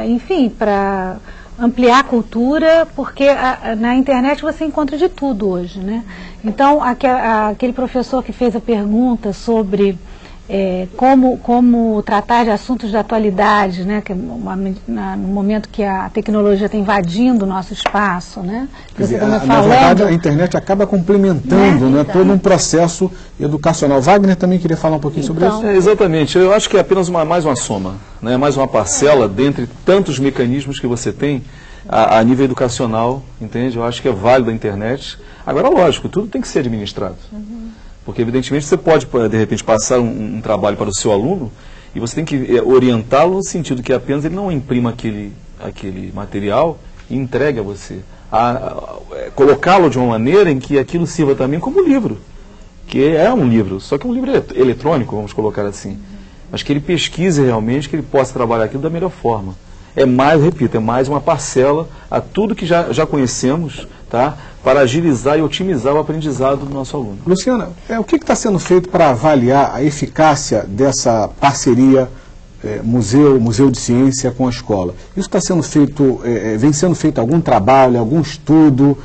enfim, para ampliar a cultura, porque na internet você encontra de tudo hoje, né? Então, aquele professor que fez a pergunta sobre como tratar de assuntos de atualidade, né? Que no momento que a tecnologia está invadindo o nosso espaço, né? Na verdade, a internet acaba complementando, né, todo um processo educacional. Wagner também queria falar um pouquinho sobre isso. Exatamente. Eu acho que é apenas mais uma soma, né? Mais uma parcela dentre tantos mecanismos que você tem a nível educacional, entende? Eu acho que é válido a internet. Agora, lógico, tudo tem que ser administrado. Porque, evidentemente, você pode, de repente, passar um trabalho para o seu aluno e você tem que orientá-lo no sentido que apenas ele não imprima aquele material e entregue a você. Colocá-lo de uma maneira em que aquilo sirva também como livro, que é um livro, só que é um livro eletrônico, vamos colocar assim. Mas que ele pesquise realmente, que ele possa trabalhar aquilo da melhor forma. É mais uma parcela a tudo que já conhecemos, tá? Para agilizar e otimizar o aprendizado do nosso aluno. Luciana, o que está sendo feito para avaliar a eficácia dessa parceria Museu de Ciência com a escola? Isso está sendo feito, vem sendo feito algum trabalho, algum estudo?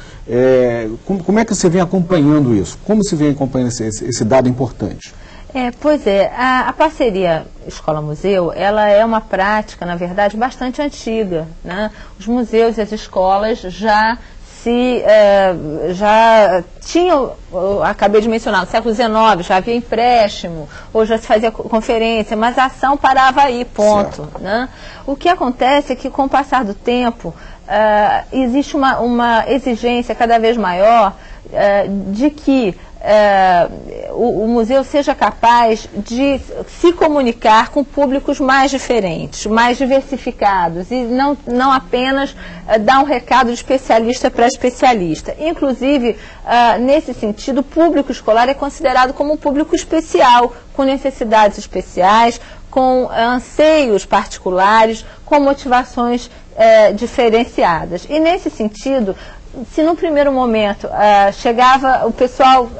Como é que você vem acompanhando isso? Como se vem acompanhando esse dado importante? Pois é, a parceria escola-museu, ela é uma prática, na verdade, bastante antiga, né? Os museus e as escolas já tinham, acabei de mencionar, no século XIX já havia empréstimo, ou já se fazia conferência, mas a ação parava aí, ponto, né? O que acontece é que, com o passar do tempo, existe uma exigência cada vez maior de que o museu seja capaz de se comunicar com públicos mais diferentes, mais diversificados, e não apenas dar um recado de especialista para especialista. Inclusive, nesse sentido, o público escolar é considerado como um público especial, com necessidades especiais, com anseios particulares, com motivações diferenciadas. E, nesse sentido, se no primeiro momento chegava o pessoal,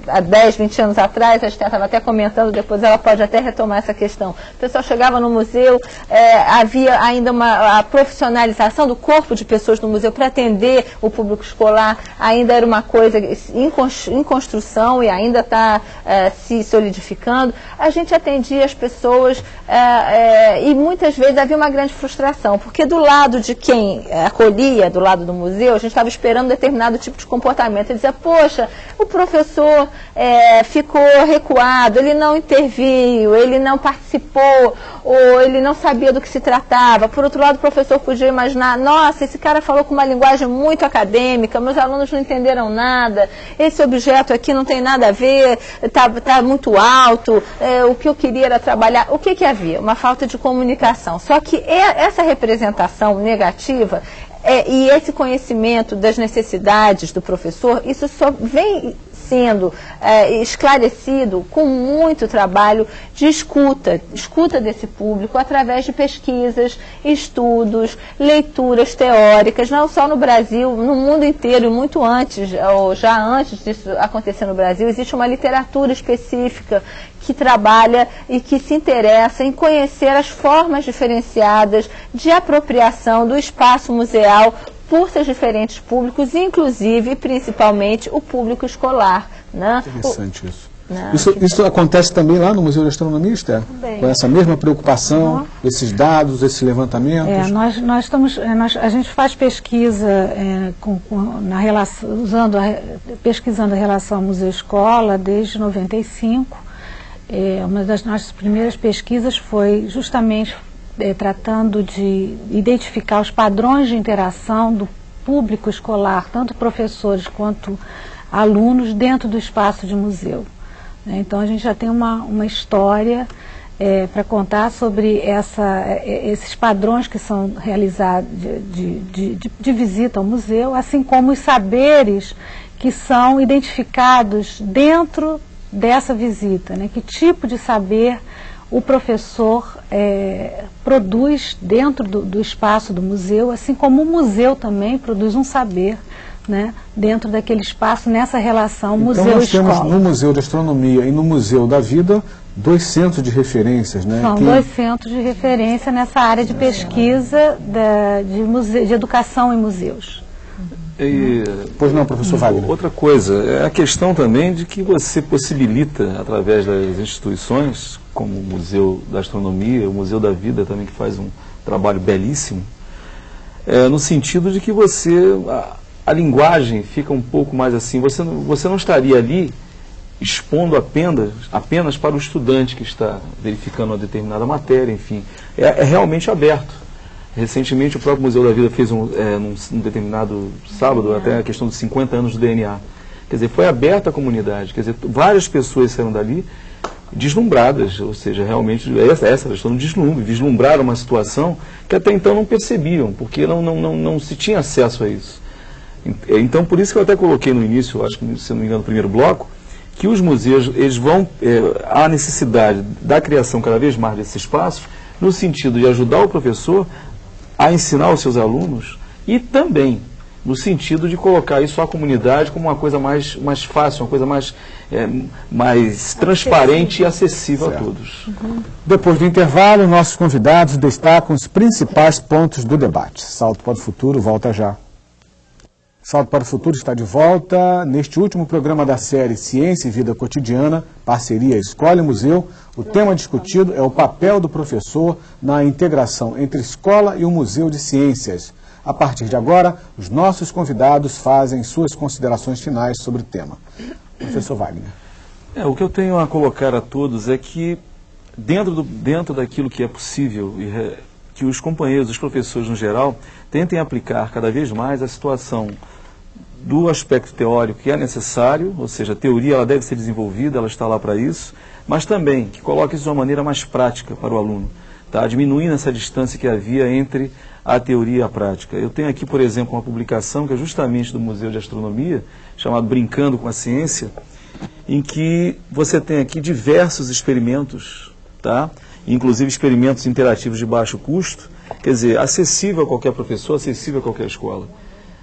há 10, 20 anos atrás, a Esther estava até comentando, depois ela pode até retomar essa questão, o pessoal chegava no museu, havia ainda a profissionalização do corpo de pessoas no museu para atender o público escolar, ainda era uma coisa em construção e ainda está se solidificando. A gente atendia as pessoas e muitas vezes havia uma grande frustração, porque do lado de quem acolhia, do lado do museu, a gente estava esperando determinado tipo de comportamento. Ele dizia, poxa, o professor ficou recuado, ele não interviu, ele não participou, ou ele não sabia do que se tratava. Por outro lado, o professor podia imaginar, nossa, esse cara falou com uma linguagem muito acadêmica, meus alunos não entenderam nada, esse objeto aqui não tem nada a ver, está muito alto, o que eu queria era trabalhar. O que havia? Uma falta de comunicação. Só que essa representação negativa e esse conhecimento das necessidades do professor, isso só vem sendo esclarecido com muito trabalho de escuta desse público, através de pesquisas, estudos, leituras teóricas, não só no Brasil, no mundo inteiro, e muito antes, ou já antes disso acontecer no Brasil, existe uma literatura específica que trabalha e que se interessa em conhecer as formas diferenciadas de apropriação do espaço museal por seus diferentes públicos, inclusive, principalmente, o público escolar. Né? Interessante isso. Isso acontece também lá no Museu de Astronomia, Esther? Com essa mesma preocupação, esses dados, esses levantamentos? A gente faz pesquisa pesquisando a relação museu-escola desde 95. Uma das nossas primeiras pesquisas foi justamente tratando de identificar os padrões de interação do público escolar, tanto professores quanto alunos, dentro do espaço de museu. né? Então a gente já tem uma história para contar sobre esses padrões que são realizados de visita ao museu, assim como os saberes que são identificados dentro dessa visita, né? Que tipo de saber o professor produz dentro do espaço do museu, assim como o museu também produz um saber, né, dentro daquele espaço, nessa relação museu-escola. Então nós temos no Museu de Astronomia e no Museu da Vida 2 centros de referências, né? São 2 centros de referência nessa área de pesquisa de educação em museus. Pois não, professor Wagner. Outra coisa, é a questão também de que você possibilita, através das instituições, como o Museu da Astronomia, o Museu da Vida também, que faz um trabalho belíssimo, no sentido de que a linguagem fica um pouco mais assim, você não estaria ali expondo apenas para o estudante que está verificando uma determinada matéria, enfim, é realmente aberto. Recentemente o próprio Museu da Vida fez num determinado sábado, até a questão dos 50 anos do DNA. Quer dizer, foi aberto à comunidade, quer dizer, várias pessoas saíram dali deslumbradas, ou seja, realmente essa questão do deslumbre, vislumbraram uma situação que até então não percebiam, porque não se tinha acesso a isso. Então, por isso que eu até coloquei no início, acho que, se não me engano, no primeiro bloco, que os museus, há a necessidade da criação cada vez mais desses espaços, no sentido de ajudar o professor a ensinar os seus alunos e também no sentido de colocar isso à comunidade como uma coisa mais fácil, uma coisa mais transparente e acessível a todos. Depois do intervalo, nossos convidados destacam os principais pontos do debate. Salto para o Futuro volta já. Salto para o Futuro está de volta. Neste último programa da série Ciência e Vida Cotidiana, parceria Escola e Museu, o tema discutido é o papel do professor na integração entre escola e o Museu de Ciências. A partir de agora, os nossos convidados fazem suas considerações finais sobre o tema. Professor Wagner. O que eu tenho a colocar a todos é que, dentro daquilo que é possível, que os companheiros, os professores no geral, tentem aplicar cada vez mais a situação do aspecto teórico que é necessário, ou seja, a teoria ela deve ser desenvolvida, ela está lá para isso, mas também que coloque isso de uma maneira mais prática para o aluno, tá? Diminuindo essa distância que havia entre a teoria e a prática. Eu tenho aqui, por exemplo, uma publicação que é justamente do Museu de Astronomia, chamado Brincando com a Ciência, em que você tem aqui diversos experimentos, tá? Inclusive experimentos interativos de baixo custo, quer dizer, acessível a qualquer professor, acessível a qualquer escola.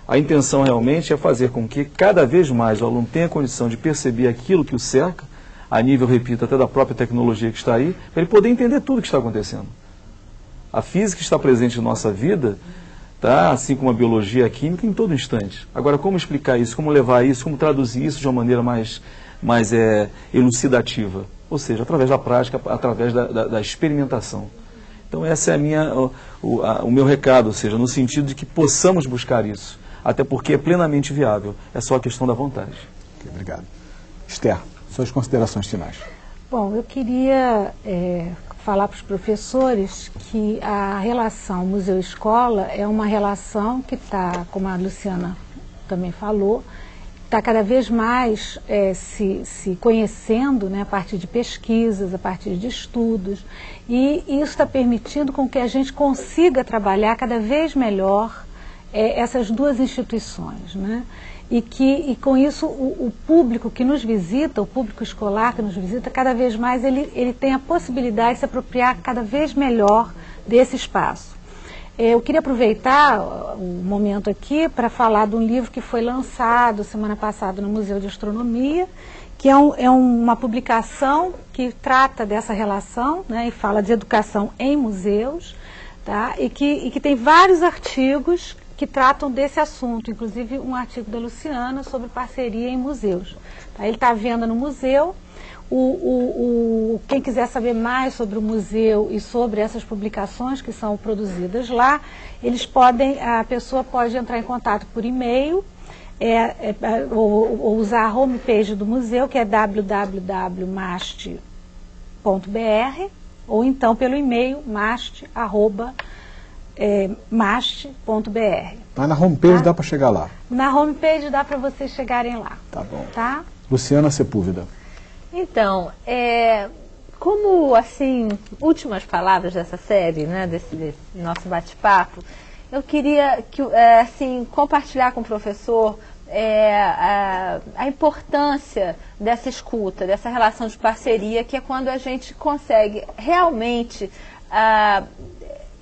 A intenção realmente é fazer com que cada vez mais o aluno tenha condição de perceber aquilo que o cerca, a nível, repito, até da própria tecnologia que está aí, para ele poder entender tudo o que está acontecendo. A física está presente na nossa vida, tá? Assim como a biologia e a química, em todo instante. Agora, como explicar isso, como levar isso, como traduzir isso de uma maneira mais elucidativa? Ou seja, através da prática, através da experimentação. Então, esse é o meu recado, ou seja, no sentido de que possamos buscar isso. Até porque é plenamente viável, é só a questão da vontade. Okay, obrigado. Esther, suas considerações finais. Bom, eu queria falar para os professores que a relação museu-escola é uma relação que está, como a Luciana também falou, está cada vez mais se conhecendo, né, a partir de pesquisas, a partir de estudos, e isso está permitindo com que a gente consiga trabalhar cada vez melhor essas duas instituições, né? E com isso o público que nos visita, o público escolar que nos visita, cada vez mais ele tem a possibilidade de se apropriar cada vez melhor desse espaço. Eu queria aproveitar o momento aqui para falar de um livro que foi lançado semana passada no Museu de Astronomia, que é uma publicação que trata dessa relação, né, e fala de educação em museus, tá, e que tem vários artigos que tratam desse assunto, inclusive um artigo da Luciana sobre parceria em museus. Tá, ele está à venda no museu. Quem quiser saber mais sobre o museu e sobre essas publicações que são produzidas lá, a pessoa pode entrar em contato por e-mail, ou usar a homepage do museu, que é www.mast.br, ou então pelo e-mail mast.br. Mas na homepage dá para chegar lá? Na homepage dá para vocês chegarem lá. Tá bom. Tá? Luciana Sepúlveda. Então, como, assim, últimas palavras dessa série, né, desse nosso bate-papo, eu queria assim, compartilhar com o professor a importância dessa escuta, dessa relação de parceria, que é quando a gente consegue realmente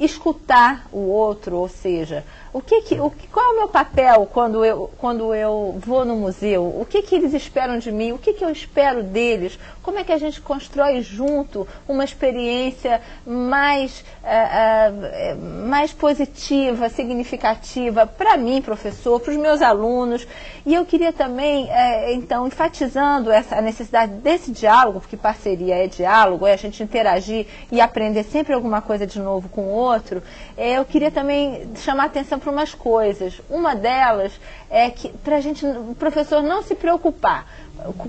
escutar o outro, ou seja, qual é o meu papel quando eu vou no museu? O que eles esperam de mim? O que eu espero deles? Como é que a gente constrói junto uma experiência mais positiva, significativa para mim, professor, para os meus alunos? E eu queria também, então, enfatizando a necessidade desse diálogo, porque parceria é diálogo, é a gente interagir e aprender sempre alguma coisa de novo com o outro, eu queria também chamar a atenção para umas coisas. Uma delas é que, para o professor não se preocupar.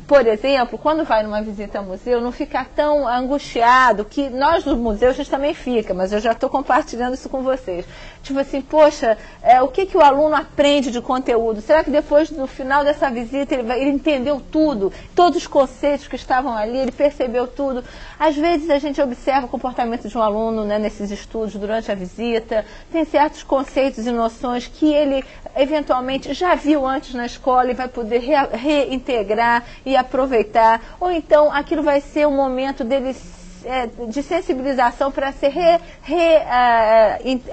Por exemplo, quando vai numa visita ao museu, não ficar tão angustiado, que nós do museu a gente também fica, mas eu já estou compartilhando isso com vocês. Tipo assim, poxa, o que o aluno aprende de conteúdo? Será que depois, no final dessa visita, ele entendeu tudo? Todos os conceitos que estavam ali, ele percebeu tudo? Às vezes a gente observa o comportamento de um aluno, né, nesses estudos durante a visita, tem certos conceitos e noções que ele eventualmente já viu antes na escola e vai poder reintegrar e aproveitar, ou então aquilo vai ser um momento dele de sensibilização para ser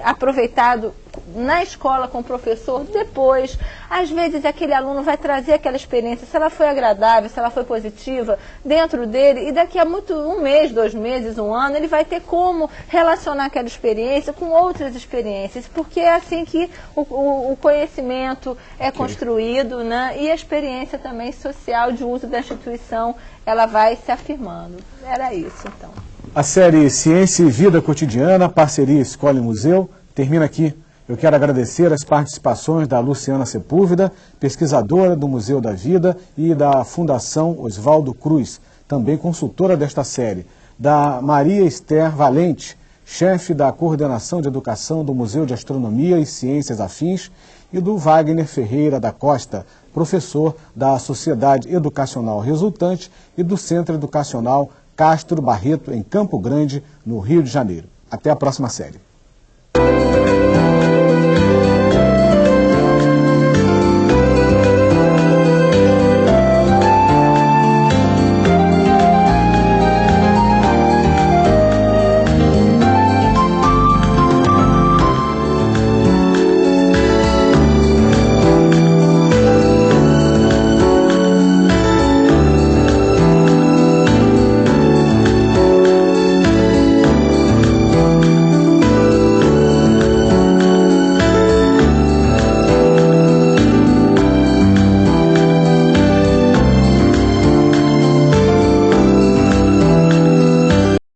aproveitado na escola com o professor depois. Às vezes aquele aluno vai trazer aquela experiência, se ela foi agradável, se ela foi positiva dentro dele, e daqui a um mês, 2 meses, 1 ano, ele vai ter como relacionar aquela experiência com outras experiências, porque é assim que o conhecimento é construído, né? E a experiência também social de uso da instituição, ela vai se afirmando. Era isso, então. A série Ciência e Vida Cotidiana, parceria Escola e Museu, termina aqui. Eu quero agradecer as participações da Luciana Sepúlveda, pesquisadora do Museu da Vida, e da Fundação Oswaldo Cruz, também consultora desta série, da Maria Esther Valente, chefe da Coordenação de Educação do Museu de Astronomia e Ciências Afins, e do Wagner Ferreira da Costa, professor da Sociedade Educacional Resultante e do Centro Educacional Castro Barreto, em Campo Grande, no Rio de Janeiro. Até a próxima série.